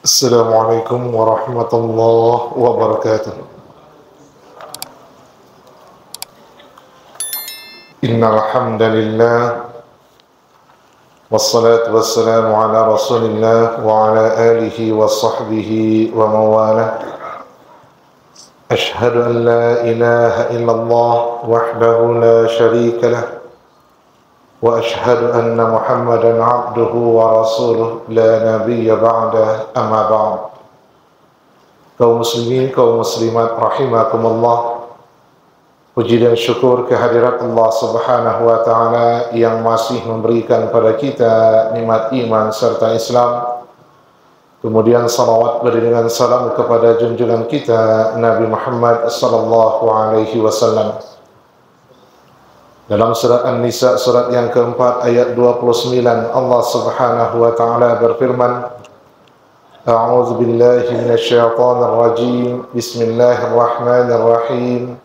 Assalamualaikum warahmatullahi wabarakatuh. Innal hamdalillah wassalatu wassalamu ala Rasulillah wa ala alihi wa sahbihi wa mawalah. Ashhadu an la ilaha illallah wahdahu la syarika lah wa ashhadu anna Muhammadan abduhu wa rasuluh la nabiyya ba'da, amma ba'd. Kaum muslimin, kaum muslimat rahimakumullah, puji dan syukur kehadirat Allah Subhanahu wa taala yang masih memberikan pada kita nikmat iman serta Islam. Kemudian salawat beriringan salam kepada junjungan kita Nabi Muhammad sallallahu alaihi wasallam. Dalam surat An-Nisa surat yang keempat ayat 29, Allah Subhanahu wa taala berfirman, A'udzu billahi minasyaitonir rajim. Bismillahirrahmanirrahim.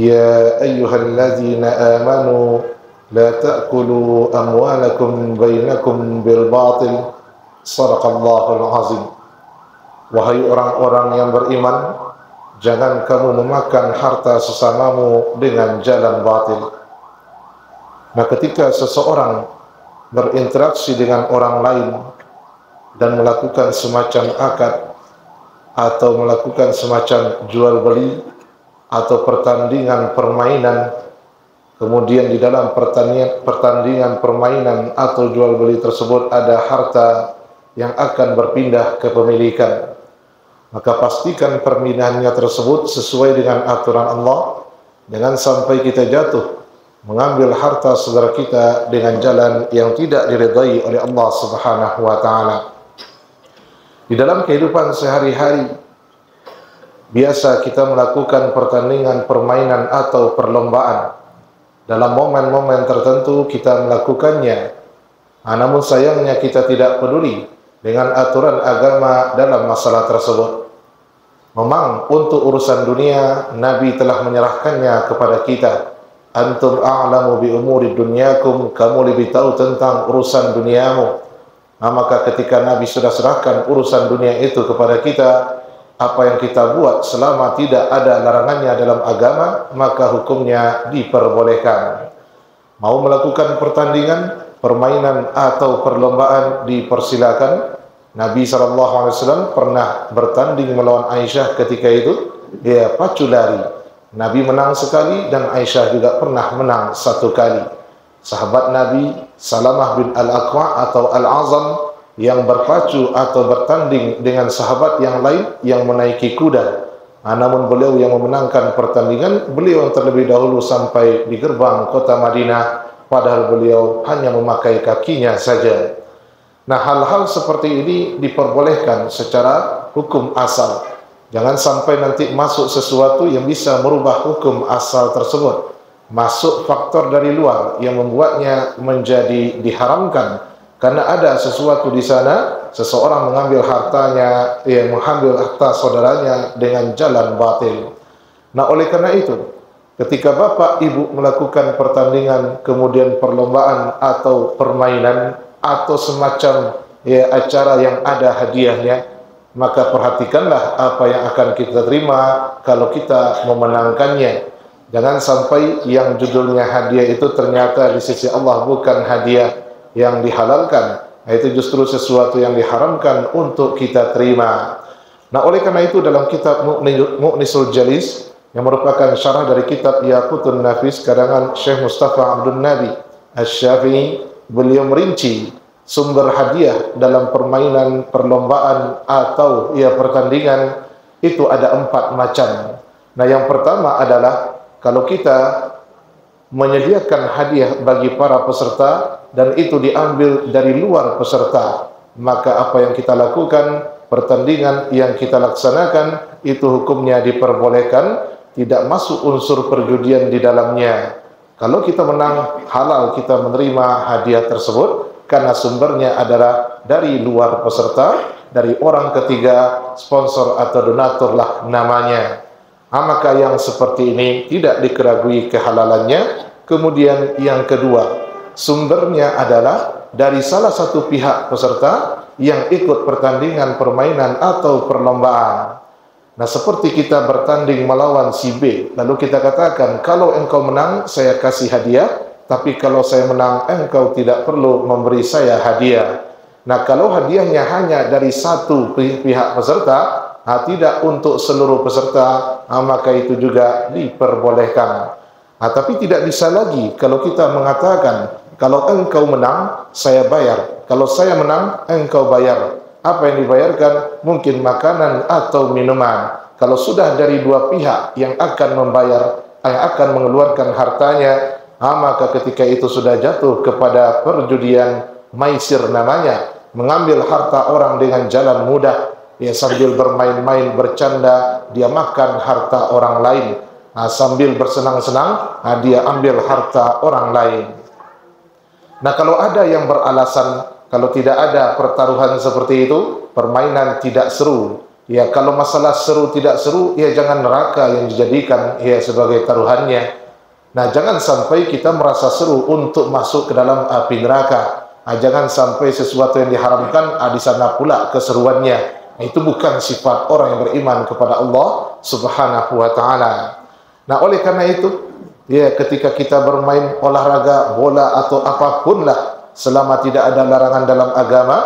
Ya ayyuhalladzina amanu la ta'kulu amwalakum bainakum bil batil. Shadaqallahul azim. Wahai orang-orang yang beriman, jangan kamu memakan harta sesamamu dengan jalan batil. Nah, ketika seseorang berinteraksi dengan orang lain dan melakukan semacam akad atau melakukan semacam jual beli atau pertandingan permainan, kemudian di dalam pertandingan permainan atau jual beli tersebut ada harta yang akan berpindah kepemilikan, maka pastikan permindahannya tersebut sesuai dengan aturan Allah, jangan sampai kita jatuh mengambil harta saudara kita dengan jalan yang tidak diridai oleh Allah Subhanahu wa taala. Di dalam kehidupan sehari-hari biasa kita melakukan pertandingan permainan atau perlombaan. Dalam momen-momen tertentu kita melakukannya. Namun sayangnya kita tidak peduli dengan aturan agama dalam masalah tersebut. Memang untuk urusan dunia Nabi telah menyerahkannya kepada kita. Antum a'lamu bi umuri dunyakum, kamu lebih tahu tentang urusan duniamu. Maka ketika Nabi sudah serahkan urusan dunia itu kepada kita, apa yang kita buat selama tidak ada larangannya dalam agama, maka hukumnya diperbolehkan. Mau melakukan pertandingan, permainan atau perlombaan dipersilakan. Nabi SAW pernah bertanding melawan Aisyah ketika itu, dia pacu lari. Nabi menang sekali dan Aisyah juga pernah menang satu kali. Sahabat Nabi Salamah bin Al-Aqwa' atau Al-Azam yang berpacu atau bertanding dengan sahabat yang lain yang menaiki kuda. Namun beliau yang memenangkan pertandingan, beliau yang terlebih dahulu sampai di gerbang kota Madinah, padahal beliau hanya memakai kakinya saja. Nah, hal-hal seperti ini diperbolehkan secara hukum asal. Jangan sampai nanti masuk sesuatu yang bisa merubah hukum asal tersebut. Masuk faktor dari luar yang membuatnya menjadi diharamkan. Karena ada sesuatu di sana, seseorang mengambil hartanya, mengambil harta saudaranya dengan jalan batil. Nah, oleh karena itu, ketika bapak ibu melakukan pertandingan, kemudian perlombaan atau permainan, atau semacam acara yang ada hadiahnya, maka perhatikanlah apa yang akan kita terima kalau kita memenangkannya. Jangan sampai yang judulnya hadiah itu ternyata di sisi Allah bukan hadiah yang dihalalkan, itu justru sesuatu yang diharamkan untuk kita terima. Nah, oleh karena itu dalam kitab Mu'nisul Jalis yang merupakan syarah dari kitab Yaqutun Nafis karangan Syekh Mustafa Abdul Nabi Asy-Syafi'i, beliau merinci sumber hadiah dalam permainan, perlombaan atau pertandingan itu ada 4 macam. Nah, yang pertama adalah kalau kita menyediakan hadiah bagi para peserta dan itu diambil dari luar peserta, maka apa yang kita lakukan, pertandingan yang kita laksanakan itu hukumnya diperbolehkan, tidak masuk unsur perjudian di dalamnya. Kalau kita menang, halal kita menerima hadiah tersebut karena sumbernya adalah dari luar peserta, dari orang ketiga, sponsor atau donatur lah namanya. Maka yang seperti ini tidak dikeragui kehalalannya. Kemudian yang kedua, sumbernya adalah dari salah satu pihak peserta yang ikut pertandingan, permainan atau perlombaan. Nah, seperti kita bertanding melawan si B, lalu kita katakan, kalau engkau menang, saya kasih hadiah, tapi kalau saya menang, engkau tidak perlu memberi saya hadiah. Nah, kalau hadiahnya hanya dari satu pihak peserta, tidak untuk seluruh peserta, maka itu juga diperbolehkan. Tapi tidak bisa lagi kalau kita mengatakan, kalau engkau menang, saya bayar. Kalau saya menang, engkau bayar. Apa yang dibayarkan? Mungkin makanan atau minuman. Kalau sudah dari dua pihak yang akan membayar, yang akan mengeluarkan hartanya, maka ketika itu sudah jatuh kepada perjudian maisir namanya. Mengambil harta orang dengan jalan mudah, ya, sambil bermain-main, bercanda, dia makan harta orang lain. Sambil bersenang-senang, dia ambil harta orang lain. Nah, kalau ada yang beralasan, kalau tidak ada pertaruhan seperti itu, permainan tidak seru. Ya, kalau masalah seru tidak seru, ya jangan neraka yang dijadikan ya sebagai taruhannya. Nah, jangan sampai kita merasa seru untuk masuk ke dalam api neraka. Jangan sampai sesuatu yang diharamkan di sana pula keseruannya. Itu bukan sifat orang yang beriman kepada Allah Subhanahu wa taala. Nah, oleh karena itu, ya, ketika kita bermain olahraga bola atau apapun lah, selama tidak ada larangan dalam agama,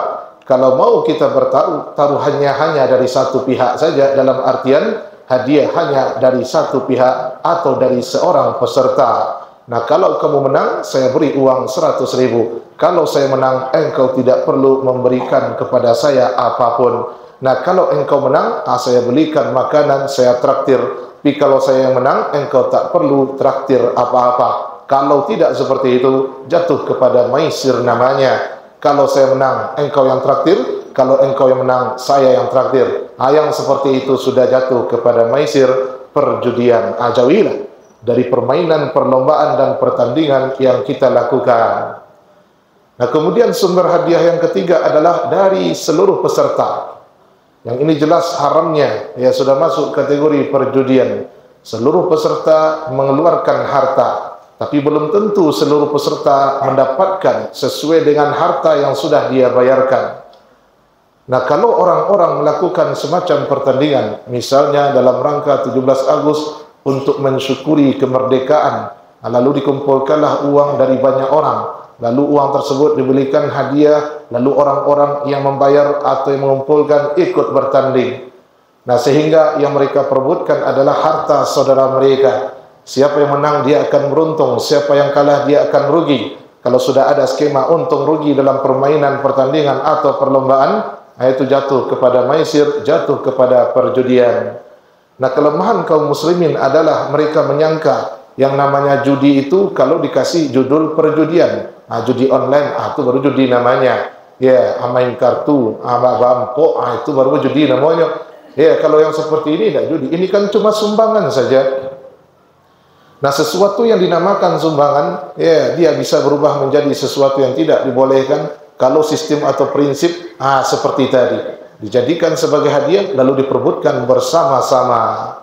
kalau mau kita bertaruh, taruhannya hanya dari satu pihak saja, dalam artian hadiah hanya dari satu pihak atau dari seorang peserta. Nah, kalau kamu menang, saya beri uang 100.000. Kalau saya menang, engkau tidak perlu memberikan kepada saya apapun. Nah, kalau engkau menang, saya belikan makanan, saya traktir. Tapi kalau saya yang menang, engkau tak perlu traktir apa-apa. Kalau tidak seperti itu, jatuh kepada maisir namanya. Kalau saya menang, engkau yang traktir. Kalau engkau yang menang, saya yang traktir. Yang seperti itu sudah jatuh kepada maisir, perjudian. Jauhilah dari permainan, perlombaan dan pertandingan yang kita lakukan. Nah, kemudian sumber hadiah yang ketiga adalah dari seluruh peserta. Yang ini jelas haramnya, ya, sudah masuk kategori perjudian. Seluruh peserta mengeluarkan harta, tapi belum tentu seluruh peserta mendapatkan sesuai dengan harta yang sudah dia bayarkan. Nah, kalau orang-orang melakukan semacam pertandingan, misalnya dalam rangka 17 Agustus untuk mensyukuri kemerdekaan, lalu dikumpulkanlah uang dari banyak orang, lalu uang tersebut dibelikan hadiah, lalu orang-orang yang membayar atau yang mengumpulkan ikut bertanding. Nah, sehingga yang mereka perebutkan adalah harta saudara mereka. Siapa yang menang dia akan beruntung, siapa yang kalah dia akan rugi. Kalau sudah ada skema untung rugi dalam permainan, pertandingan atau perlombaan, itu jatuh kepada maisir, jatuh kepada perjudian. Nah, kelemahan kaum muslimin adalah mereka menyangka yang namanya judi itu kalau dikasih judul perjudian, judi online, itu baru judi namanya. Ya, main kartu, bampok, itu baru judi namanya. Ya, kalau yang seperti ini tidak judi. Ini kan cuma sumbangan saja. Nah, sesuatu yang dinamakan sumbangan, ya, dia bisa berubah menjadi sesuatu yang tidak dibolehkan kalau sistem atau prinsip seperti tadi. Dijadikan sebagai hadiah lalu diperebutkan bersama-sama.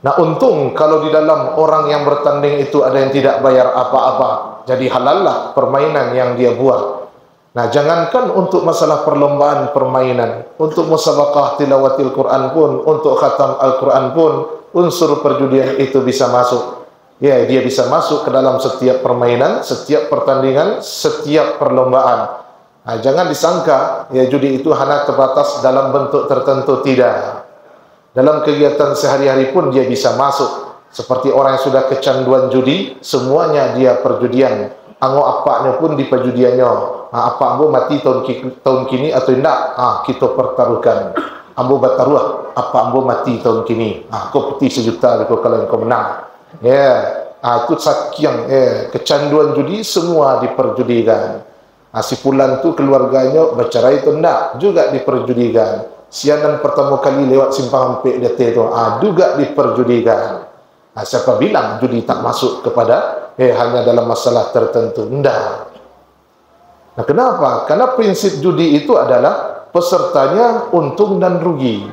Nah, untung kalau di dalam orang yang bertanding itu ada yang tidak bayar apa-apa, jadi halallah permainan yang dia buat. Nah, jangankan untuk masalah perlombaan permainan, untuk musabaqah tilawatil Quran pun, untuk khatam Al-Quran pun, unsur perjudian itu bisa masuk. Ya, dia bisa masuk ke dalam setiap permainan, setiap pertandingan, setiap perlombaan. Jangan disangka ya judi itu hanya terbatas dalam bentuk tertentu, tidak. Dalam kegiatan sehari-hari pun dia bisa masuk. Seperti orang yang sudah kecanduan judi, semuanya dia perjudian. Ango apanya pun di perjudiannya. Apa ambo mati tahun kini atau tidak? Kita pertaruhkan. Ambo bertaruh, apa ambo mati tahun kini? Kau peti 1 juta kalau kau menang. Ya, itu saking kecanduan judi semua diperjudikan. Si fulan tu keluarganya bercerai tu enggak, juga diperjudikan. Sianan pertama kali lewat simpang Ampek DT tu juga diperjudikan. Siapa bilang judi tak masuk kepada hanya dalam masalah tertentu? Enggak. Nah, kenapa? Karena prinsip judi itu adalah pesertanya untung dan rugi.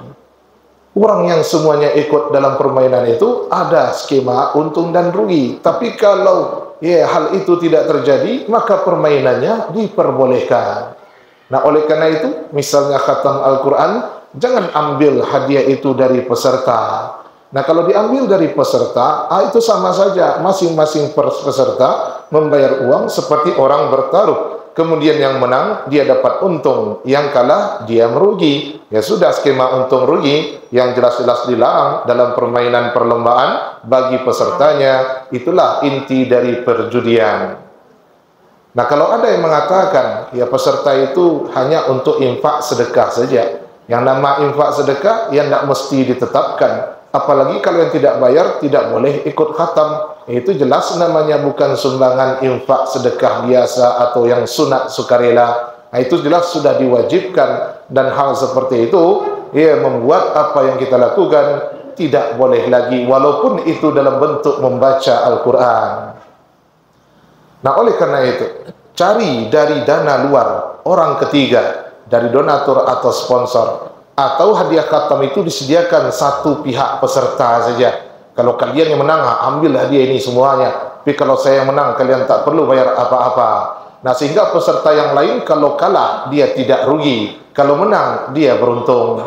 Orang yang semuanya ikut dalam permainan itu ada skema untung dan rugi. Tapi kalau ya hal itu tidak terjadi, maka permainannya diperbolehkan. Nah, oleh karena itu, misalnya khatam Al-Quran, jangan ambil hadiah itu dari peserta. Nah, kalau diambil dari peserta, itu sama saja. Masing-masing peserta membayar uang seperti orang bertaruh. Kemudian yang menang, dia dapat untung. Yang kalah, dia merugi. Ya sudah, skema untung rugi yang jelas-jelas dilarang dalam permainan perlombaan bagi pesertanya. Itulah inti dari perjudian. Nah, kalau ada yang mengatakan, ya peserta itu hanya untuk infak sedekah saja. Yang nama infak sedekah, ya tidak mesti ditetapkan. Apalagi kalau yang tidak bayar, tidak boleh ikut khatam. Itu jelas namanya bukan sumbangan infak sedekah biasa atau yang sunat sukarela. Nah, itu jelas sudah diwajibkan. Dan hal seperti itu, ya membuat apa yang kita lakukan tidak boleh lagi. Walaupun itu dalam bentuk membaca Al-Quran. Nah, oleh karena itu, cari dari dana luar, orang ketiga, dari donatur atau sponsor, atau hadiah khatam itu disediakan satu pihak peserta saja. Kalau kalian yang menang, ambil hadiah ini semuanya. Tapi kalau saya yang menang, kalian tak perlu bayar apa-apa. Nah, sehingga peserta yang lain kalau kalah, dia tidak rugi. Kalau menang, dia beruntung.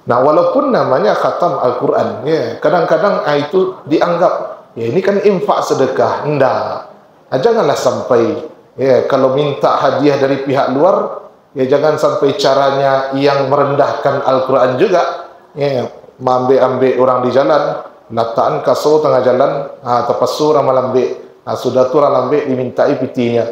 Nah, walaupun namanya khatam Al-Quran, ya, kadang-kadang itu dianggap, ya ini kan infak sedekah. Enggak. Nah, janganlah sampai, ya kalau minta hadiah dari pihak luar, ya jangan sampai caranya yang merendahkan Al-Quran juga. Ya, ambil orang di jalan, nataan kaso tengah jalan, tapasur amalambe, sudah tu lambe dimintai pitinya.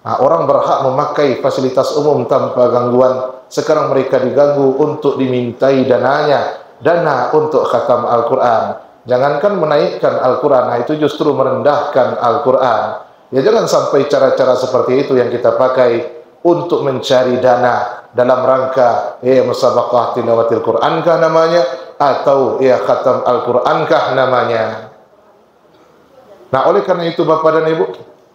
Orang berhak memakai fasilitas umum tanpa gangguan. Sekarang mereka diganggu untuk dimintai dananya, dana untuk khatam Al-Quran. Jangankan menaikkan Al-Quran, itu justru merendahkan Al-Quran. Ya jangan sampai cara-cara seperti itu yang kita pakai untuk mencari dana dalam rangka musabaqah tilawatil Quran kah namanya, atau khatam Al-Quran kah namanya. Nah, oleh karena itu Bapak dan Ibu,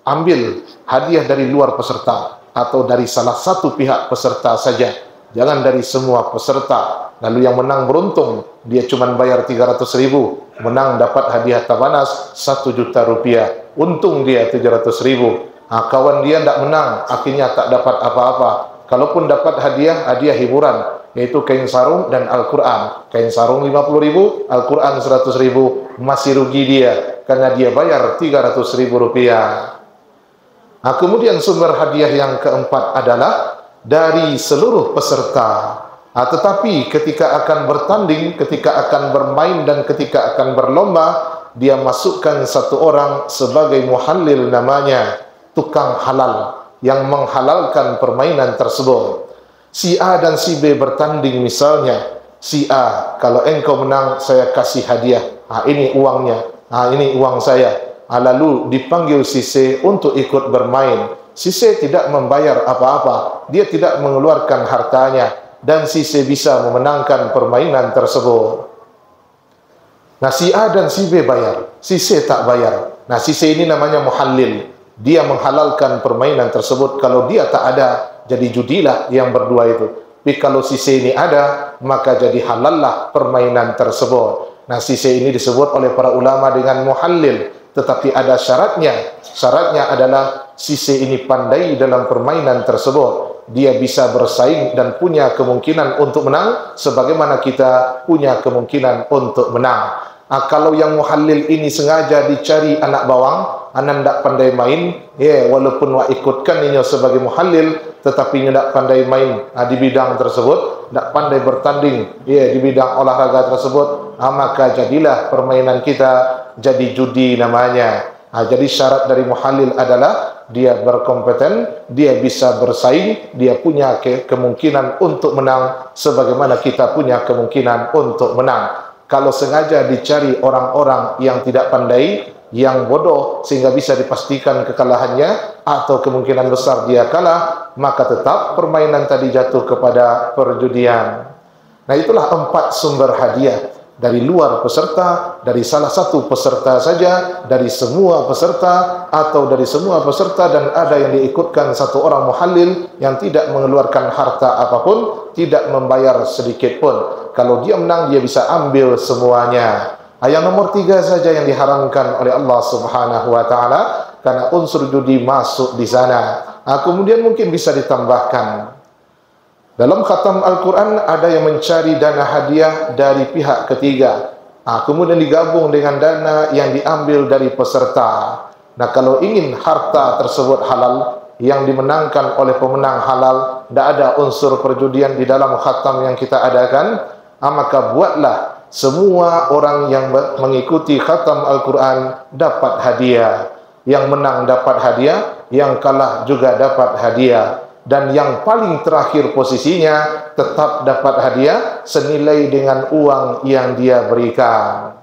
ambil hadiah dari luar peserta atau dari salah satu pihak peserta saja. Jangan dari semua peserta. Lalu yang menang beruntung, dia cuma bayar 300.000, menang dapat hadiah tabanas 1 juta rupiah, untung dia 700.000. Kawan dia tidak menang, akhirnya tak dapat apa-apa. Kalaupun dapat hadiah hiburan, yaitu kain sarung dan Al-Quran. Kain sarung 50.000, Al-Quran 100.000, masih rugi dia karena dia bayar 300.000 rupiah. Kemudian sumber hadiah yang keempat adalah dari seluruh peserta. Tetapi ketika akan bertanding, ketika akan bermain dan ketika akan berlomba, dia masukkan satu orang sebagai muhallil, namanya tukang halal, yang menghalalkan permainan tersebut. Si A dan si B bertanding misalnya. Si A, kalau engkau menang saya kasih hadiah, ini uangnya, ini uang saya. Lalu dipanggil si C untuk ikut bermain. Si C tidak membayar apa-apa, dia tidak mengeluarkan hartanya, dan si C bisa memenangkan permainan tersebut. Nah, si A dan si B bayar, si C tak bayar. Nah, si C ini namanya muhallil, dia menghalalkan permainan tersebut. Kalau dia tak ada, jadi judilah yang berdua itu. Tapi kalau si C ini ada, maka jadi halallah permainan tersebut. Nah, si C ini disebut oleh para ulama dengan muhallil, tetapi ada syaratnya. Syaratnya adalah si C ini pandai dalam permainan tersebut. Dia bisa bersaing dan punya kemungkinan untuk menang, sebagaimana kita punya kemungkinan untuk menang. Kalau yang muhallil ini sengaja dicari anak bawang, anak tidak pandai main, walaupun ikutkan ini sebagai muhallil, tetapi tidak pandai main di bidang tersebut, tidak pandai bertanding di bidang olahraga tersebut, maka jadilah permainan kita jadi judi namanya. Jadi syarat dari muhallil adalah dia berkompeten, dia bisa bersaing, dia punya kemungkinan untuk menang, sebagaimana kita punya kemungkinan untuk menang. Kalau sengaja dicari orang-orang yang tidak pandai, yang bodoh, sehingga bisa dipastikan kekalahannya, atau kemungkinan besar dia kalah, maka tetap permainan tadi jatuh kepada perjudian. Nah, itulah 4 sumber hadiah. Dari luar peserta, dari salah satu peserta saja, dari semua peserta, atau dari semua peserta dan ada yang diikutkan satu orang muhallil yang tidak mengeluarkan harta apapun, tidak membayar sedikit pun. Kalau dia menang, dia bisa ambil semuanya. Yang nomor 3 saja yang diharamkan oleh Allah Subhanahu wa taala karena unsur judi masuk di sana. Kemudian mungkin bisa ditambahkan dalam khatam Al-Quran ada yang mencari dana hadiah dari pihak ketiga. Kemudian digabung dengan dana yang diambil dari peserta. Nah, kalau ingin harta tersebut halal, yang dimenangkan oleh pemenang halal, tidak ada unsur perjudian di dalam khatam yang kita adakan, maka buatlah semua orang yang mengikuti khatam Al-Quran dapat hadiah. Yang menang dapat hadiah, yang kalah juga dapat hadiah. Dan yang paling terakhir posisinya tetap dapat hadiah senilai dengan uang yang dia berikan.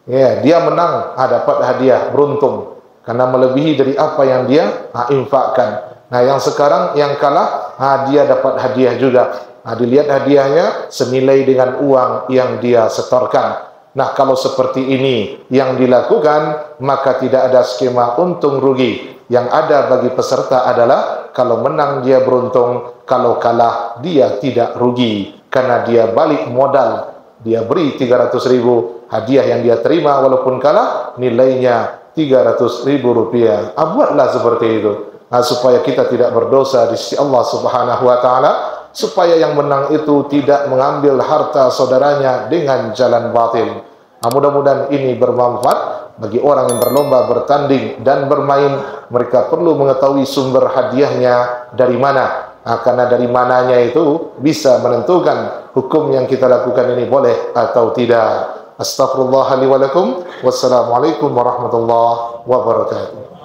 Dia menang, dapat hadiah, beruntung karena melebihi dari apa yang dia infakkan. Nah, yang sekarang yang kalah, dia dapat hadiah juga. Dilihat hadiahnya senilai dengan uang yang dia setorkan. Nah, kalau seperti ini yang dilakukan, maka tidak ada skema untung rugi. Yang ada bagi peserta adalah kalau menang dia beruntung, kalau kalah dia tidak rugi karena dia balik modal. Dia beri 300.000, hadiah yang dia terima walaupun kalah nilainya 300.000 rupiah. Buatlah seperti itu supaya kita tidak berdosa di sisi Allah Subhanahu wa taala, supaya yang menang itu tidak mengambil harta saudaranya dengan jalan batil. Mudah-mudahan ini bermanfaat bagi orang yang berlomba, bertanding dan bermain. Mereka perlu mengetahui sumber hadiahnya dari mana, karena dari mananya itu bisa menentukan hukum yang kita lakukan ini boleh atau tidak. Astaghfirullah li wa lakum. Wassalamualaikum warahmatullahi wabarakatuh.